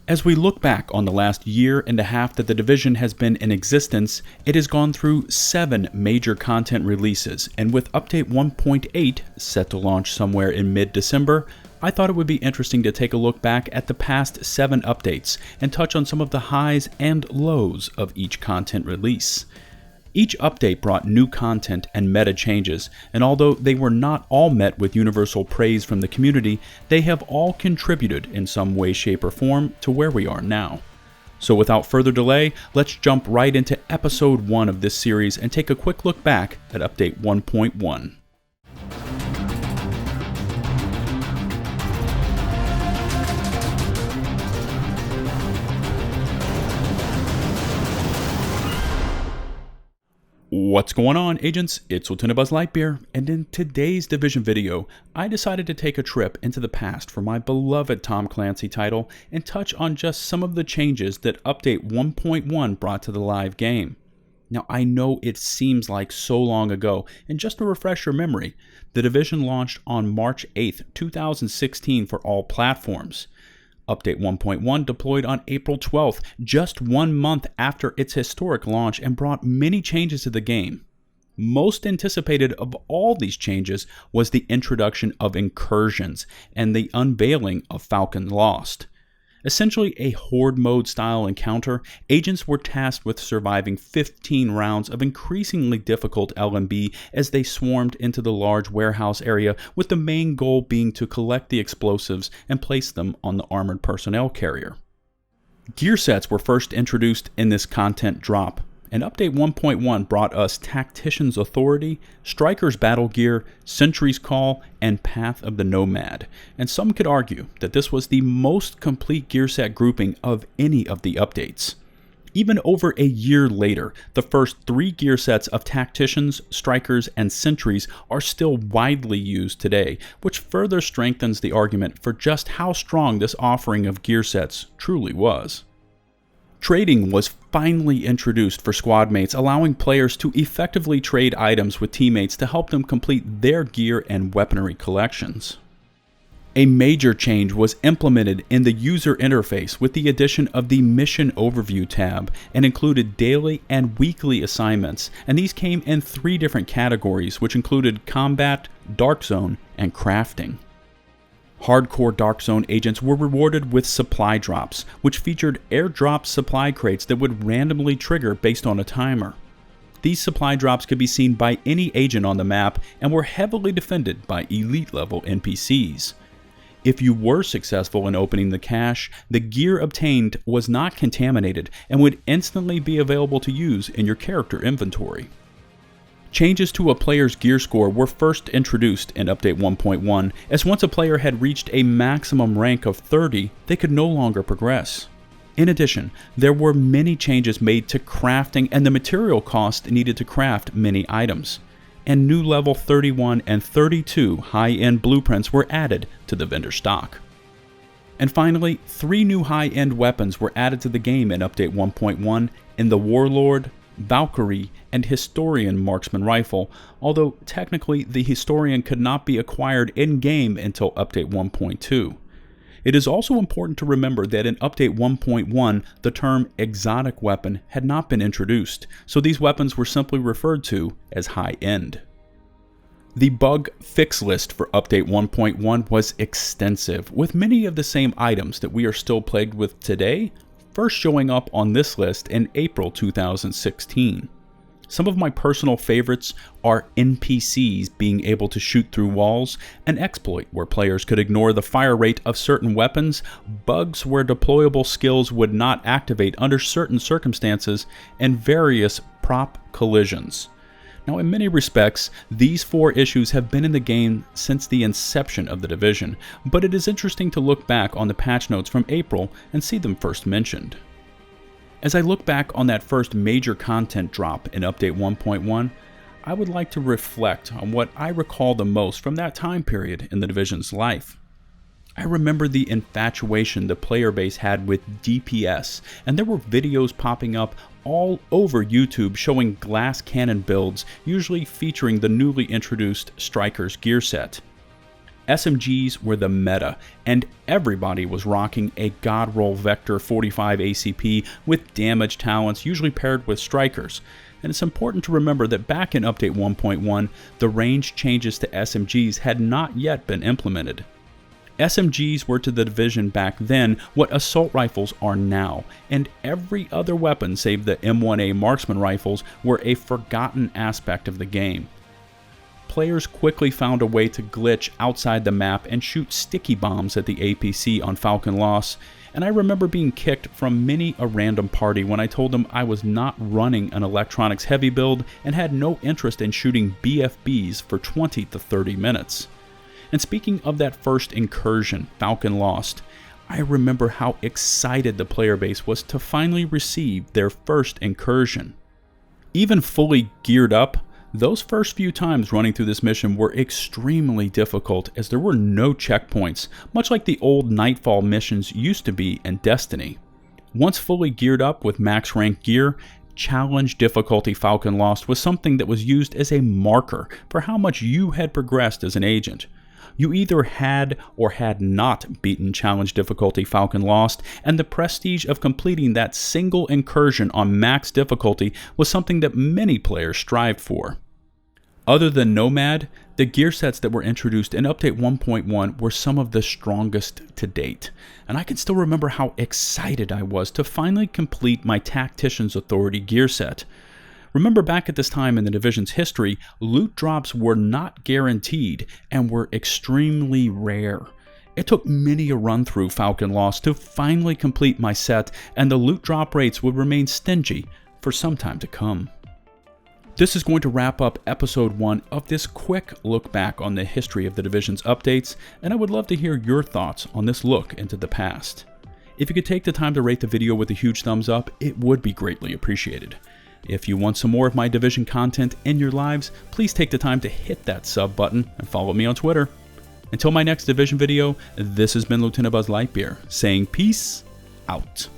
As we look back on the last year and a half that the division has been in existence, it has gone through 7 major content releases, and with update 1.8 set to launch somewhere in mid-December, I thought it would be interesting to take a look back at the past 7 updates and touch on some of the highs and lows of each content release. Each update brought new content and meta changes, and although they were not all met with universal praise from the community, they have all contributed in some way, shape, or form to where we are now. So without further delay, let's jump right into episode 1 of this series and take a quick look back at update 1.1. What's going on, agents? It's LtBuzzLitebeer, and in today's Division video, I decided to take a trip into the past for my beloved Tom Clancy title and touch on just some of the changes that Update 1.1 brought to the live game. Now, I know it seems like so long ago, and just to refresh your memory, the Division launched on March 8th, 2016 for all platforms. Update 1.1 deployed on April 12th, just 1 month after its historic launch, and brought many changes to the game. Most anticipated of all these changes was the introduction of incursions and the unveiling of Falcon Lost. Essentially a horde mode style encounter, agents were tasked with surviving 15 rounds of increasingly difficult LMB as they swarmed into the large warehouse area, with the main goal being to collect the explosives and place them on the armored personnel carrier. Gear sets were first introduced in this content drop, and Update 1.1 brought us Tactician's Authority, Striker's Battle Gear, Sentry's Call, and Path of the Nomad, and some could argue that this was the most complete gear set grouping of any of the updates. Even over a year later, the first 3 gear sets of Tacticians, Strikers, and Sentries are still widely used today, which further strengthens the argument for just how strong this offering of gear sets truly was. Trading was finally introduced for squad mates, allowing players to effectively trade items with teammates to help them complete their gear and weaponry collections. A major change was implemented in the user interface with the addition of the Mission Overview tab, and included daily and weekly assignments, and these came in 3 different categories, which included Combat, Dark Zone, and Crafting. Hardcore Dark Zone agents were rewarded with supply drops, which featured airdrop supply crates that would randomly trigger based on a timer. These supply drops could be seen by any agent on the map and were heavily defended by elite level NPCs. If you were successful in opening the cache, the gear obtained was not contaminated and would instantly be available to use in your character inventory. Changes to a player's gear score were first introduced in Update 1.1, as once a player had reached a maximum rank of 30, they could no longer progress. In addition, there were many changes made to crafting and the material cost needed to craft many items, and new level 31 and 32 high-end blueprints were added to the vendor stock. And finally, 3 new high-end weapons were added to the game in Update 1.1 in the Warlord, Valkyrie, and Historian marksman rifle, although technically the Historian could not be acquired in-game until Update 1.2. It is also important to remember that in Update 1.1, the term exotic weapon had not been introduced, so these weapons were simply referred to as high-end. The bug fix list for Update 1.1 was extensive, with many of the same items that we are still plagued with today first showing up on this list in April 2016. Some of my personal favorites are NPCs being able to shoot through walls, an exploit where players could ignore the fire rate of certain weapons, bugs where deployable skills would not activate under certain circumstances, and various prop collisions. Now, in many respects, these 4 issues have been in the game since the inception of the Division, but it is interesting to look back on the patch notes from April and see them first mentioned. As I look back on that first major content drop in Update 1.1, I would like to reflect on what I recall the most from that time period in the Division's life. I remember the infatuation the player base had with DPS, and there were videos popping up all over YouTube showing glass cannon builds, usually featuring the newly introduced Striker's gear set. SMGs were the meta, and everybody was rocking a God-roll Vector 45 ACP with damage talents, usually paired with strikers. And it's important to remember that back in Update 1.1, the range changes to SMGs had not yet been implemented. SMGs were to the Division back then what assault rifles are now, and every other weapon save the M1A marksman rifles were a forgotten aspect of the game. Players quickly found a way to glitch outside the map and shoot sticky bombs at the APC on Falcon Loss, and I remember being kicked from many a random party when I told them I was not running an electronics heavy build and had no interest in shooting BFBs for 20 to 30 minutes. And speaking of that first incursion, Falcon Lost, I remember how excited the player base was to finally receive their first incursion. Even fully geared up, those first few times running through this mission were extremely difficult as there were no checkpoints, much like the old Nightfall missions used to be in Destiny. Once fully geared up with max rank gear, Challenge difficulty Falcon Lost was something that was used as a marker for how much you had progressed as an agent. You either had or had not beaten challenge difficulty Falcon Lost, and the prestige of completing that single incursion on max difficulty was something that many players strived for. Other than Nomad, the gear sets that were introduced in Update 1.1 were some of the strongest to date, and I can still remember how excited I was to finally complete my Tactician's Authority gear set. Remember, back at this time in the Division's history, loot drops were not guaranteed and were extremely rare. It took many a run through Falcon Lost to finally complete my set, and the loot drop rates would remain stingy for some time to come. This is going to wrap up episode 1 of this quick look back on the history of the Division's updates, and I would love to hear your thoughts on this look into the past. If you could take the time to rate the video with a huge thumbs up, it would be greatly appreciated. If you want some more of my Division content in your lives, please take the time to hit that sub button and follow me on Twitter. Until my next Division video, this has been LtBuzzLitebeer saying peace out.